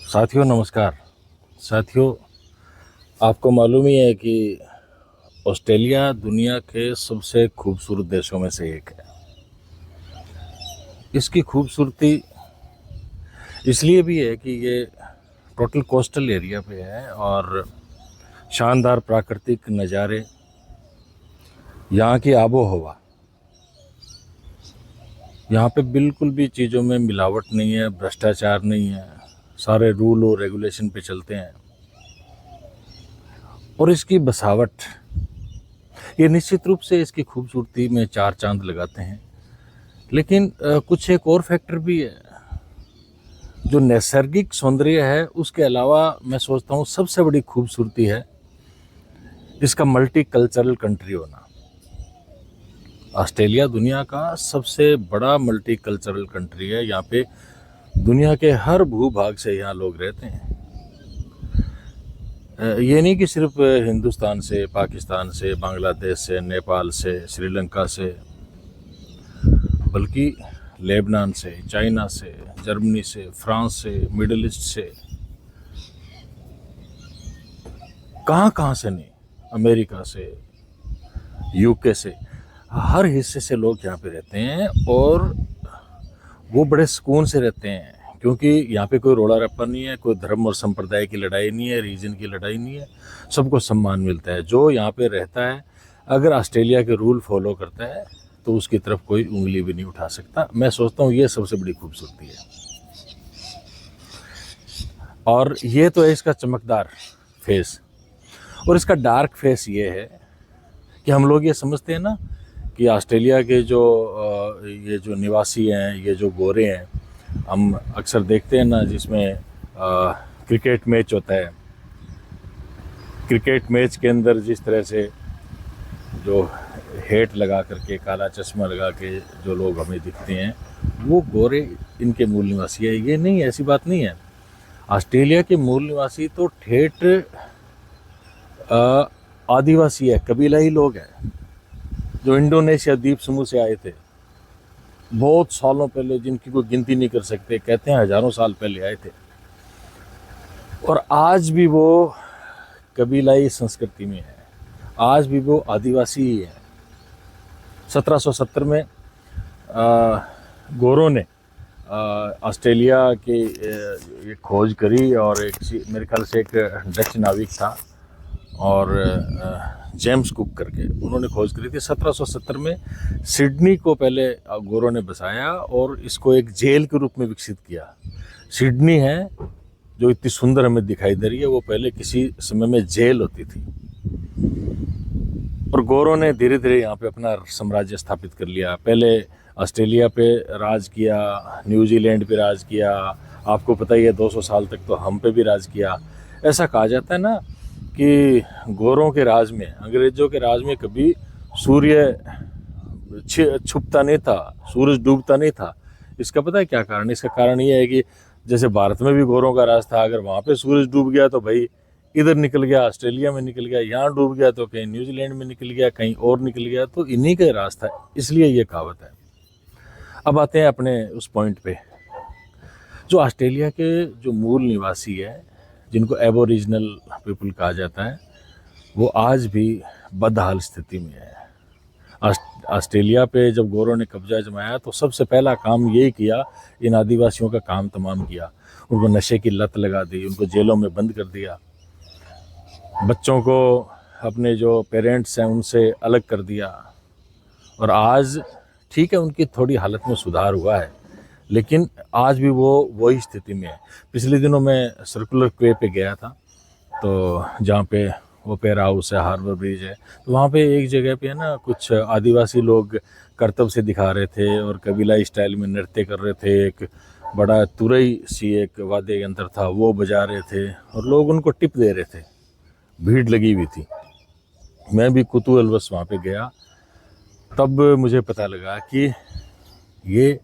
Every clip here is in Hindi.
साथियों नमस्कार। साथियों, आपको मालूम ही है कि ऑस्ट्रेलिया दुनिया के सबसे खूबसूरत देशों में से एक है। इसकी खूबसूरती इसलिए भी है कि ये टोटल कोस्टल एरिया पे है और शानदार प्राकृतिक नज़ारे, यहाँ की आबो हवा, यहाँ पे बिल्कुल भी चीज़ों में मिलावट नहीं है, भ्रष्टाचार नहीं है, सारे रूल और रेगुलेशन पे चलते हैं। और इसकी बसावट, ये निश्चित रूप से इसकी खूबसूरती में चार चांद लगाते हैं। लेकिन कुछ एक और फैक्टर भी है। जो नैसर्गिक सौंदर्य है उसके अलावा मैं सोचता हूँ सबसे बड़ी खूबसूरती है इसका मल्टी कल्चरल कंट्री होना। ऑस्ट्रेलिया दुनिया का सबसे बड़ा मल्टी कल्चरल कंट्री है। यहाँ पे दुनिया के हर भूभाग से यहाँ लोग रहते हैं। ये नहीं कि सिर्फ हिंदुस्तान से, पाकिस्तान से, बांग्लादेश से, नेपाल से, श्रीलंका से, बल्कि लेबनान से, चाइना से, जर्मनी से, फ्रांस से, मिडिल ईस्ट से, कहाँ से नहीं, अमेरिका से, यूके से, हर हिस्से से लोग यहाँ पे रहते हैं और वो बड़े सुकून से रहते हैं, क्योंकि यहाँ पे कोई रोड़ा रप्पा नहीं है, कोई धर्म और संप्रदाय की लड़ाई नहीं है, रीजन की लड़ाई नहीं है, सबको सम्मान मिलता है। जो यहाँ पे रहता है अगर ऑस्ट्रेलिया के रूल फॉलो करता है तो उसकी तरफ कोई उंगली भी नहीं उठा सकता। मैं सोचता हूँ ये सबसे बड़ी खूबसूरती है। और ये तो है इसका चमकदार फेस, और इसका डार्क फेस ये है कि हम लोग ये समझते हैं ना कि ऑस्ट्रेलिया के ये जो निवासी हैं, ये जो गोरे हैं, हम अक्सर देखते हैं ना जिसमें क्रिकेट मैच होता है, क्रिकेट मैच के अंदर जिस तरह से जो हेट लगा करके, काला चश्मा लगा के जो लोग हमें दिखते हैं, वो गोरे इनके मूल निवासी है। ये नहीं, ऐसी बात नहीं है। ऑस्ट्रेलिया के मूल निवासी तो ठेठ आदिवासी है, कबीलाई लोग हैं जो इंडोनेशिया द्वीप समूह से आए थे बहुत सालों पहले, जिनकी कोई गिनती नहीं कर सकते, कहते हैं हजारों साल पहले आए थे। और आज भी वो कबीलाई संस्कृति में है, आज भी वो आदिवासी ही है। 1770 में गोरों ने ऑस्ट्रेलिया की ये खोज करी, और मेरे ख्याल से एक डच नाविक था और जेम्स कुक करके, उन्होंने खोज करी थी 1770 में। सिडनी को पहले गोरों ने बसाया और इसको एक जेल के रूप में विकसित किया। सिडनी है जो इतनी सुंदर हमें दिखाई दे रही है, वो पहले किसी समय में जेल होती थी। और गोरों ने धीरे धीरे यहाँ पे अपना साम्राज्य स्थापित कर लिया। पहले ऑस्ट्रेलिया पे राज किया, न्यूजीलैंड पे राज किया, आपको पता ही है 200 साल तक तो हम पे भी राज किया। ऐसा कहा जाता है ना कि गोरों के राज में, अंग्रेजों के राज में कभी सूर्य छुपता नहीं था, सूरज डूबता नहीं था। इसका पता है क्या कारण? इसका कारण ये है कि जैसे भारत में भी गोरों का राज था, अगर वहाँ पे सूरज डूब गया तो भाई इधर निकल गया, ऑस्ट्रेलिया में निकल गया, यहाँ डूब गया तो कहीं न्यूजीलैंड में निकल गया, कहीं और निकल गया, तो इन्हीं का राज था, इसलिए ये कहावत है। अब आते हैं अपने उस पॉइंट पे, जो ऑस्ट्रेलिया के जो मूल निवासी है, जिनको एबोरिजिनल पीपल कहा जाता है, वो आज भी बदहाल स्थिति में है। ऑस्ट्रेलिया पे जब गोरों ने कब्जा जमाया तो सबसे पहला काम यही किया, इन आदिवासियों का काम तमाम किया। उनको नशे की लत लगा दी, उनको जेलों में बंद कर दिया, बच्चों को अपने जो पेरेंट्स हैं उनसे अलग कर दिया। और आज ठीक है, उनकी थोड़ी हालत में सुधार हुआ है, लेकिन आज भी वो वही स्थिति में है। पिछले दिनों मैं सर्कुलर क्वे पे गया था, तो जहाँ पे ओपेरा हाउस है, हार्बर ब्रिज है, तो वहाँ पे एक जगह पे है ना, कुछ आदिवासी लोग करतब से दिखा रहे थे और कबीलाई स्टाइल में नृत्य कर रहे थे। एक बड़ा तुरई सी एक वाद्य यंत्र था, वो बजा रहे थे और लोग उनको टिप दे रहे थे, भीड़ लगी हुई थी। मैं भी कुतूहलवश वहाँ पे गया, तब मुझे पता लगा कि ये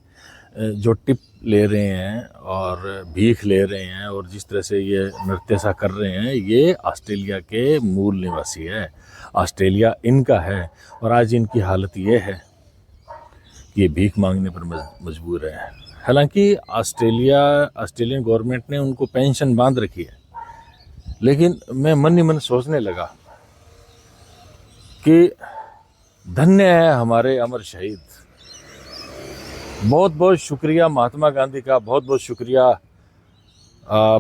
जो टिप ले रहे हैं और भीख ले रहे हैं और जिस तरह से ये नृत्य सा कर रहे हैं, ये ऑस्ट्रेलिया के मूल निवासी है, ऑस्ट्रेलिया इनका है। और आज इनकी हालत ये है कि ये भीख मांगने पर मजबूर है। हालांकि ऑस्ट्रेलियन गवर्नमेंट ने उनको पेंशन बांध रखी है, लेकिन मैं मन ही मन सोचने लगा कि धन्य है हमारे अमर शहीद। बहुत बहुत शुक्रिया महात्मा गांधी का, बहुत बहुत शुक्रिया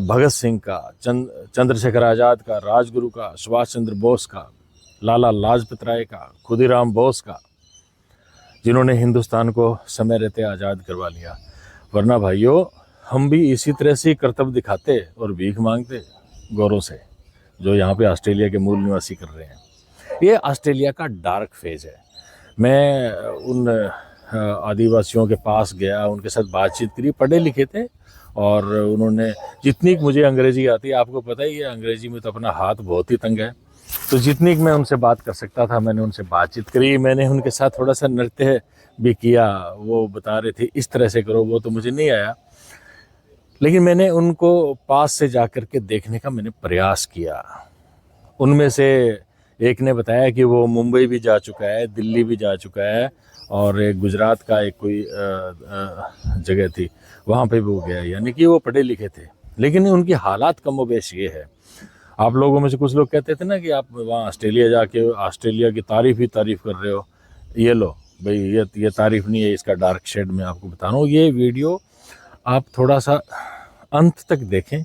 भगत सिंह का, चंद्रशेखर आज़ाद का, राजगुरु का, सुभाष चंद्र बोस का, लाला लाजपत राय का, खुदीराम बोस का, जिन्होंने हिंदुस्तान को समय रहते आज़ाद करवा लिया। वरना भाइयों, हम भी इसी तरह से कर्तव्य दिखाते और भीख मांगते गौरव से, जो यहाँ पे ऑस्ट्रेलिया के मूल निवासी कर रहे हैं। ये ऑस्ट्रेलिया का डार्क फेज है। मैं उन आदिवासियों के पास गया, उनके साथ बातचीत करी, पढ़े लिखे थे, और उन्होंने जितनी मुझे अंग्रेज़ी आती है, आपको पता ही है अंग्रेज़ी में तो अपना हाथ बहुत ही तंग है, तो जितनी मैं उनसे बात कर सकता था मैंने उनसे बातचीत करी। मैंने उनके साथ थोड़ा सा नृत्य भी किया। वो बता रहे थे इस तरह से करो, वो तो मुझे नहीं आया, लेकिन मैंने उनको पास से जा कर के देखने का मैंने प्रयास किया। उनमें से एक ने बताया कि वो मुंबई भी जा चुका है, दिल्ली भी जा चुका है, और एक गुजरात का एक कोई जगह थी वहाँ पे भी वो गया। यानी कि वो पढ़े लिखे थे, लेकिन उनकी हालात कमोबेश ये है। आप लोगों में से कुछ लोग कहते थे ना कि आप वहाँ ऑस्ट्रेलिया जाके ऑस्ट्रेलिया की तारीफ़ ही तारीफ़ कर रहे हो। ये लो भाई, ये तारीफ़ नहीं है, इसका डार्क शेड मैं आपको बता रहा हूँ। ये वीडियो आप थोड़ा सा अंत तक देखें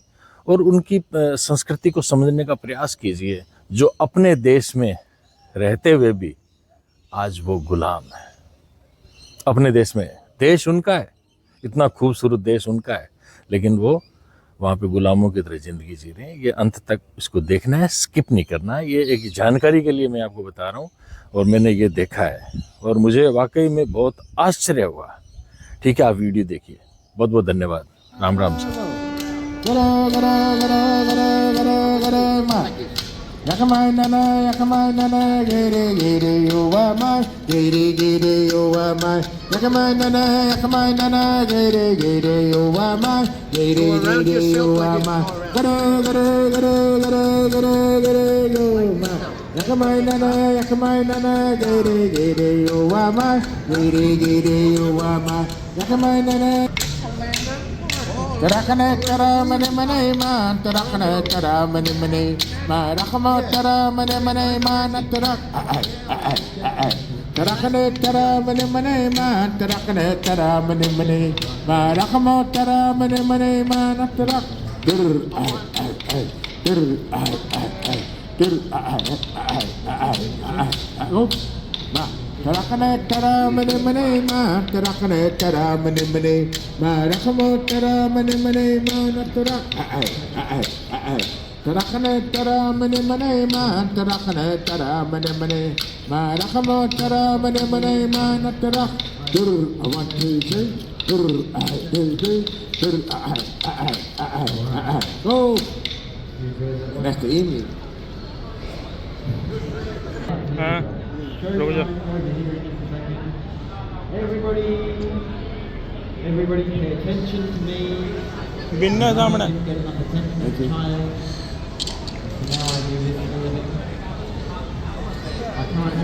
और उनकी संस्कृति को समझने का प्रयास कीजिए, जो अपने देश में रहते हुए भी आज वो गुलाम है। अपने देश में, देश उनका है, इतना खूबसूरत देश उनका है, लेकिन वो वहाँ पे गुलामों की तरह ज़िंदगी जी रहे हैं। ये अंत तक इसको देखना है, स्किप नहीं करना है। ये एक जानकारी के लिए मैं आपको बता रहा हूँ, और मैंने ये देखा है और मुझे वाकई में बहुत आश्चर्य हुआ। ठीक है, आप वीडियो देखिए। बहुत बहुत धन्यवाद। Ram Ram sir. Yakamai nana, gere yo wa mai, gere yo wa mai. Yakamai nana, gere yo wa mai, gere yo wa mai. Gere yo mai. Yakamai nana, gere yo wa mai, gere yo wa mai. Yakamai nana. Tarakane tara mane man, tarakane tara mane ma, rakama tara mane man, tarak tarakane tara mane man, tarakane tara mane ma, rakama tara mane man, tarak ma. Tarakane tara mane ma, tarakane tara mane ma, rakamo tara mane ma, tarak tarakane tara mane ma, tarakane tara mane ma, rakamo tara mane ma, tarak. I want to say, go. That's the image. Everybody pay attention to me. बिन्ना सामने Get enough attention from the child. Now I do this element. I can't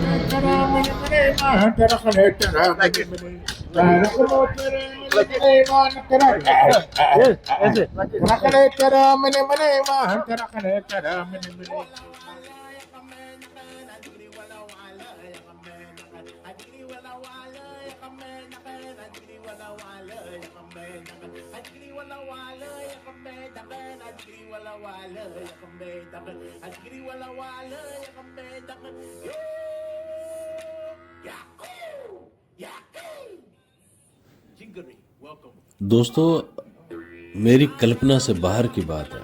दोस्तों, मेरी कल्पना से बाहर की बात है।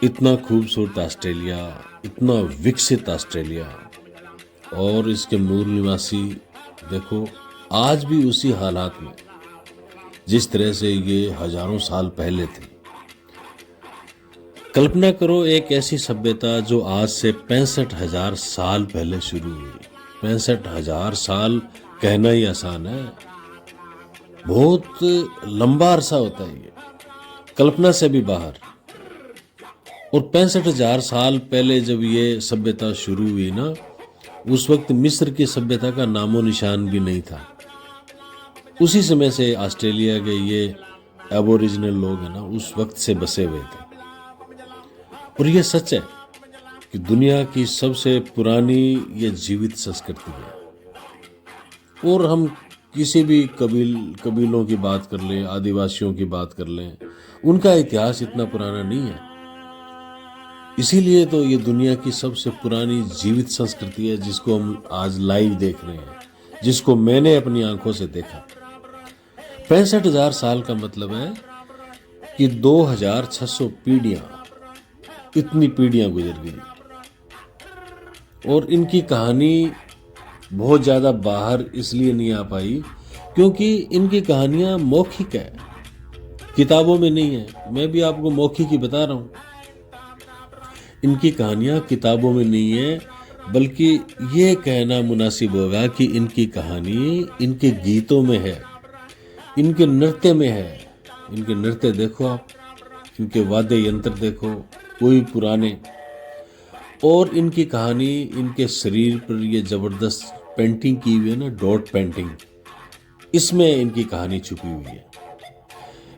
इतना खूबसूरत ऑस्ट्रेलिया, इतना विकसित ऑस्ट्रेलिया, और इसके मूल निवासी देखो आज भी उसी हालात में जिस तरह से ये हजारों साल पहले थे। कल्पना करो एक ऐसी सभ्यता जो आज से 65,000 साल पहले शुरू हुई। 65,000 साल कहना ही आसान है, बहुत लंबा अरसा होता है ये, कल्पना से भी बाहर। और 65,000 साल पहले जब ये सभ्यता शुरू हुई ना, उस वक्त मिस्र की सभ्यता का नामो निशान भी नहीं था। उसी समय से ऑस्ट्रेलिया के ये एबोरिजिनल लोग हैं ना, उस वक्त से बसे हुए थे। और ये सच है कि दुनिया की सबसे पुरानी ये जीवित संस्कृति है। और हम किसी भी कबीलों की बात कर लें, आदिवासियों की बात कर लें, उनका इतिहास इतना पुराना नहीं है। इसीलिए तो ये दुनिया की सबसे पुरानी जीवित संस्कृति है, जिसको हम आज लाइव देख रहे हैं, जिसको मैंने अपनी आंखों से देखा। 65,000 साल का मतलब है कि 2,600 पीढ़ियां, इतनी पीढ़ियां गुजर गई। और इनकी कहानी बहुत ज़्यादा बाहर इसलिए नहीं आ पाई क्योंकि इनकी कहानियां मौखिक है, किताबों में नहीं है। मैं भी आपको मौखिक ही बता रहा हूँ। इनकी कहानियां किताबों में नहीं है, बल्कि ये कहना मुनासिब होगा कि इनकी कहानी इनके गीतों में है, इनके नृत्य में है। इनके नृत्य देखो आप, इनके वाद्य यंत्र देखो, कोई पुराने। और इनकी कहानी, इनके शरीर पर ये ज़बरदस्त पेंटिंग की हुई है ना, डॉट पेंटिंग, इसमें इनकी कहानी छुपी हुई है।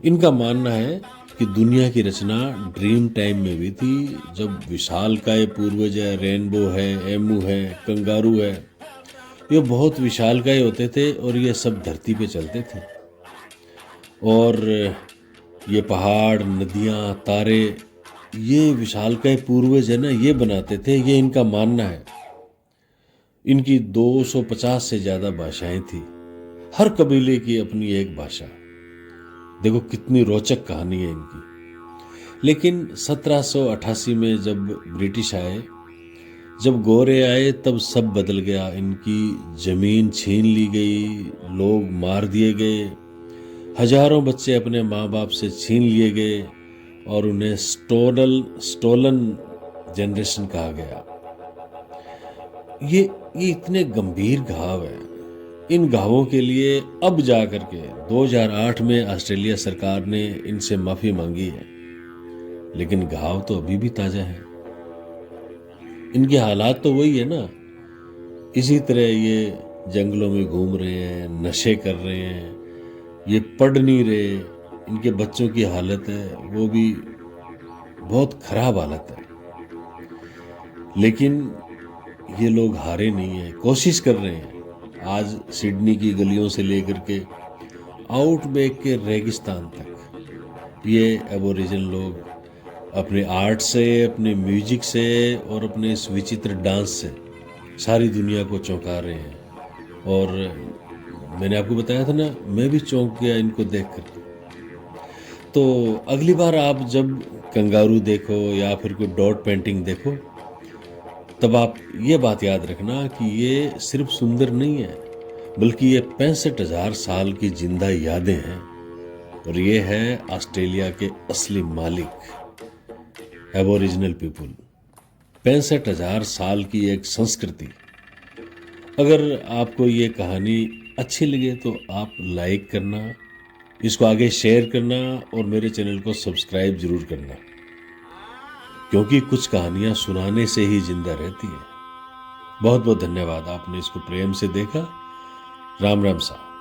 इनका मानना है कि दुनिया की रचना ड्रीम टाइम में हुई थी, जब विशालकाय पूर्वज है, रेनबो है, एमू है, कंगारू है, ये बहुत विशालकाय होते थे और ये सब धरती पे चलते थे। और ये पहाड़, नदियाँ, तारे, ये विशालकाय पूर्वज है ना, ये बनाते थे, ये इनका मानना है। इनकी 250 से ज़्यादा भाषाएं थी, हर कबीले की अपनी एक भाषा। देखो कितनी रोचक कहानी है इनकी। लेकिन 1788 में जब ब्रिटिश आए, जब गोरे आए, तब सब बदल गया। इनकी ज़मीन छीन ली गई, लोग मार दिए गए, हजारों बच्चे अपने माँ बाप से छीन लिए गए और उन्हें स्टोलन जनरेशन कहा गया। ये इतने गंभीर घाव है। इन घावों के लिए अब जा कर के 2008 में ऑस्ट्रेलिया सरकार ने इनसे माफ़ी मांगी है, लेकिन घाव तो अभी भी ताज़ा है। इनके हालात तो वही है ना। इसी तरह ये जंगलों में घूम रहे हैं, नशे कर रहे हैं, ये पढ़ नहीं रहे। इनके बच्चों की हालत है वो भी बहुत खराब हालत है। लेकिन ये लोग हारे नहीं हैं, कोशिश कर रहे हैं। आज सिडनी की गलियों से लेकर के आउटबैक के रेगिस्तान तक ये एबोरिजिन लोग अपने आर्ट से, अपने म्यूजिक से और अपने इस विचित्र डांस से सारी दुनिया को चौंका रहे हैं। और मैंने आपको बताया था ना, मैं भी चौंक गया इनको देख कर। तो अगली बार आप जब कंगारू देखो या फिर कोई डॉट पेंटिंग देखो, तब आप ये बात याद रखना कि ये सिर्फ सुंदर नहीं है, बल्कि ये 65,000 साल की जिंदा यादें हैं। और ये है ऑस्ट्रेलिया के असली मालिक, एबोरिजिनल पीपल। 65,000 साल की एक संस्कृति। अगर आपको ये कहानी अच्छी लगे तो आप लाइक करना, इसको आगे शेयर करना और मेरे चैनल को सब्सक्राइब जरूर करना, क्योंकि कुछ कहानियां सुनाने से ही जिंदा रहती है। बहुत बहुत धन्यवाद, आपने इसको प्रेम से देखा। राम राम साहब।